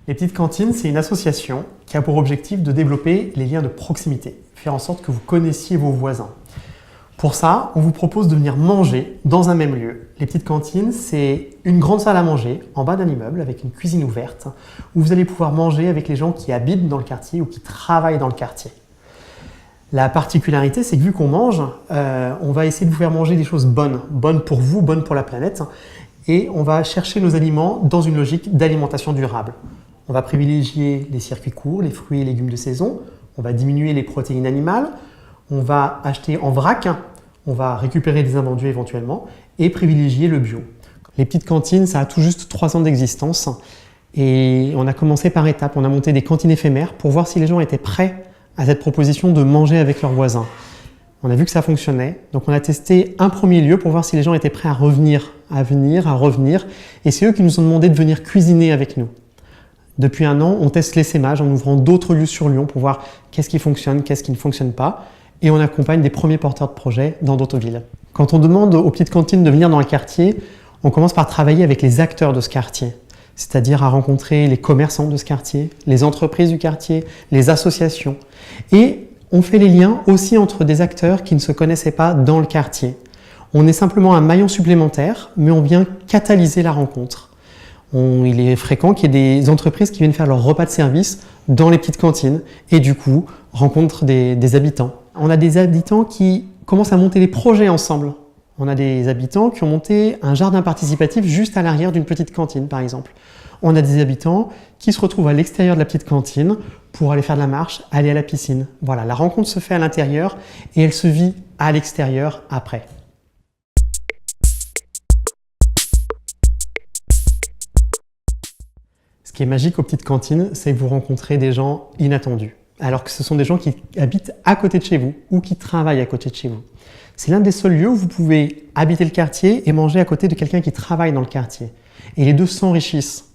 Les Petites Cantines, c'est une association qui a pour objectif de développer les liens de proximité, faire en sorte que vous connaissiez vos voisins. Pour ça, on vous propose de venir manger dans un même lieu. Les Petites Cantines, c'est une grande salle à manger en bas d'un immeuble avec une cuisine ouverte où vous allez pouvoir manger avec les gens qui habitent dans le quartier ou qui travaillent dans le quartier. La particularité, c'est que vu qu'on mange, on va essayer de vous faire manger des choses bonnes, bonnes pour vous, bonnes pour la planète, et on va chercher nos aliments dans une logique d'alimentation durable. On va privilégier les circuits courts, les fruits et légumes de saison, on va diminuer les protéines animales, on va acheter en vrac, on va récupérer des invendus éventuellement et privilégier le bio. Les Petites Cantines, ça a tout juste 3 ans d'existence et on a commencé par étapes. On a monté des cantines éphémères pour voir si les gens étaient prêts à cette proposition de manger avec leurs voisins. On a vu que ça fonctionnait, donc on a testé un premier lieu pour voir si les gens étaient prêts à revenir, à revenir, et c'est eux qui nous ont demandé de venir cuisiner avec nous. Depuis 1 an, on teste l'essaimage en ouvrant d'autres lieux sur Lyon pour voir qu'est-ce qui fonctionne, qu'est-ce qui ne fonctionne pas, et on accompagne des premiers porteurs de projets dans d'autres villes. Quand on demande aux Petites Cantines de venir dans le quartier, on commence par travailler avec les acteurs de ce quartier, c'est-à-dire à rencontrer les commerçants de ce quartier, les entreprises du quartier, les associations. Et on fait les liens aussi entre des acteurs qui ne se connaissaient pas dans le quartier. On est simplement un maillon supplémentaire, mais on vient catalyser la rencontre. Il est fréquent qu'il y ait des entreprises qui viennent faire leur repas de service dans les Petites Cantines et du coup rencontrent des habitants. On a des habitants qui commencent à monter des projets ensemble. On a des habitants qui ont monté un jardin participatif juste à l'arrière d'une petite cantine par exemple. On a des habitants qui se retrouvent à l'extérieur de la petite cantine pour aller faire de la marche, aller à la piscine. Voilà, la rencontre se fait à l'intérieur et elle se vit à l'extérieur après. Ce qui est magique aux Petites Cantines, c'est que vous rencontrez des gens inattendus, alors que ce sont des gens qui habitent à côté de chez vous ou qui travaillent à côté de chez vous. C'est l'un des seuls lieux où vous pouvez habiter le quartier et manger à côté de quelqu'un qui travaille dans le quartier. Et les deux s'enrichissent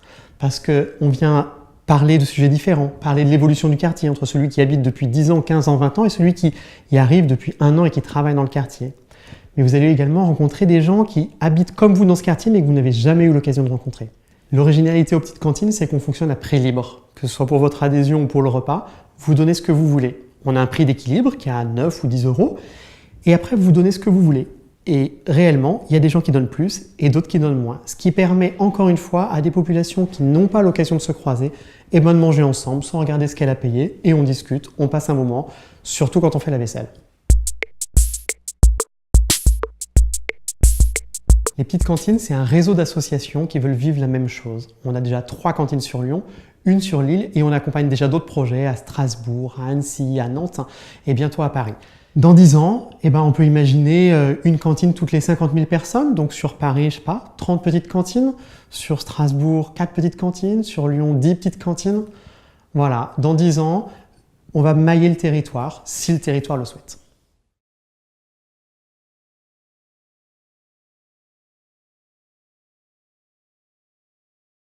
parce qu'on vient parler de sujets différents, parler de l'évolution du quartier entre celui qui habite depuis 10 ans, 15 ans, 20 ans et celui qui y arrive depuis 1 an et qui travaille dans le quartier. Mais vous allez également rencontrer des gens qui habitent comme vous dans ce quartier mais que vous n'avez jamais eu l'occasion de rencontrer. L'originalité aux Petites Cantines, c'est qu'on fonctionne à prix libre. Que ce soit pour votre adhésion ou pour le repas, vous donnez ce que vous voulez. On a un prix d'équilibre qui est à 9 ou 10 euros. Et après, vous donnez ce que vous voulez. Et réellement, il y a des gens qui donnent plus et d'autres qui donnent moins. Ce qui permet encore une fois à des populations qui n'ont pas l'occasion de se croiser de manger ensemble sans regarder ce qu'elle a payé. Et on discute, on passe un moment, surtout quand on fait la vaisselle. Les Petites Cantines, c'est un réseau d'associations qui veulent vivre la même chose. On a déjà 3 cantines sur Lyon, une sur Lille et on accompagne déjà d'autres projets à Strasbourg, à Annecy, à Nantes et bientôt à Paris. Dans 10 ans, on peut imaginer une cantine toutes les 50 000 personnes. Donc sur Paris, je sais pas, 30 petites cantines. Sur Strasbourg, 4 petites cantines. Sur Lyon, 10 petites cantines. Voilà, dans 10 ans, on va mailler le territoire si le territoire le souhaite.